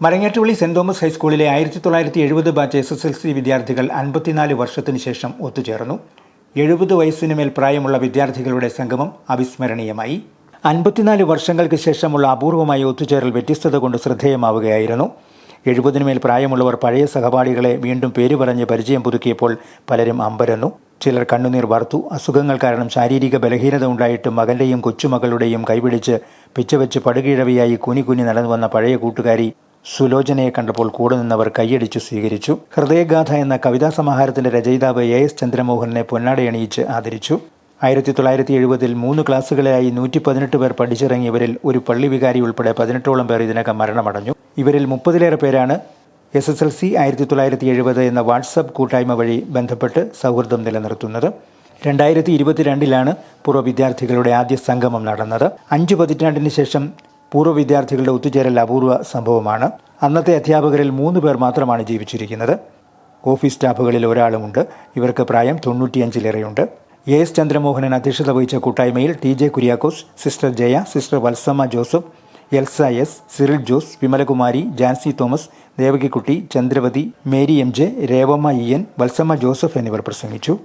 Marangattupally saint Thomas ഹൈസ്കൂളിലെ 1970 batch SSLC വിദ്യാർത്ഥികൾ 54 വർഷത്തിനു ശേഷം ഒത്തുചേർന്നു. 70 വയസ്സിനുമേൽ പ്രായമുള്ള വിദ്യാർത്ഥികളുടെ സംഗമം അവിസ്മരണീയമായി. 54 വർഷങ്ങൾക്ക് ശേഷമുള്ള അപൂർവമായ ഒത്തുചേരൽ വ്യത്യസ്തത കൊണ്ട് ശ്രദ്ധേയമാവുകയായിരുന്നു. 70-മേൽ പ്രായമുള്ളവർ പഴയ സഹപാഠികളെ വീണ്ടും പേര് പറഞ്ഞ് പരിചയം പുതുക്കിയപ്പോൾ പലരും അമ്പരന്നു. ചിലർ കണ്ണുനീർ വാർത്തു. അസുഖങ്ങൾ കാരണം ശാരീരിക ബലഹീനത ഉണ്ടായിട്ടും മകന്റെയും കൊച്ചുമകളുടെയും കൈപിടിച്ച് പിച്ചവെച്ച് പടുകിഴവിയായി കുനി നടന്നു വന്ന പഴയ കൂട്ടുകാരി സുലോചനയെ കണ്ടപ്പോൾ കൂടെ നിന്നവർ കൈയടിച്ചു സ്വീകരിച്ചു. ഹൃദയഗാഥ എന്ന കവിതാ സമാഹാരത്തിന്റെ രചയിതാവ് AS ചന്ദ്രമോഹനെ പൊന്നാടയണിയിച്ച് ആദരിച്ചു. 1970-ൽ 3 ക്ലാസുകളിലായി 118 പേർ പഠിച്ചിറങ്ങിയവരിൽ ഒരു പള്ളി വികാരി ഉൾപ്പെടെ 18ഓളം പേർ ഇതിനകം മരണമടഞ്ഞു. ഇവരിൽ 30-ലേറെ പേരാണ് SSLC 1970 എന്ന വാട്സപ്പ് കൂട്ടായ്മ വഴി ബന്ധപ്പെട്ട് സൗഹൃദം നിലനിർത്തുന്നത്. 2022-ലാണ് പൂർവ്വ വിദ്യാർത്ഥികളുടെ ആദ്യ സംഗമം നടന്നത്. 5 പതിറ്റാണ്ടിന് ശേഷം പൂർവ്വ വിദ്യാർത്ഥികളുടെ ഒത്തുചേരൽ അപൂർവ സംഭവമാണ്. അന്നത്തെ അധ്യാപകരിൽ 3 പേർ മാത്രമാണ് ജീവിച്ചിരിക്കുന്നത്. ഓഫീസ് സ്റ്റാഫുകളിൽ ഒരാളുമുണ്ട്. ഇവർക്ക് പ്രായം 95-ലേറെയുണ്ട്. AS ചന്ദ്രമോഹനൻ അധ്യക്ഷത വഹിച്ച കൂട്ടായ്മയിൽ TJ Kuriakose, sister Jaya, sister Valsamma Joseph, Elsa S, Cyril Jose, Vimalakumari, Jancy Thomas, Devakikutty, Chandravathi, Mary MJ, Revamma EN, Valsamma Joseph എന്നിവർ പ്രസംഗിച്ചു.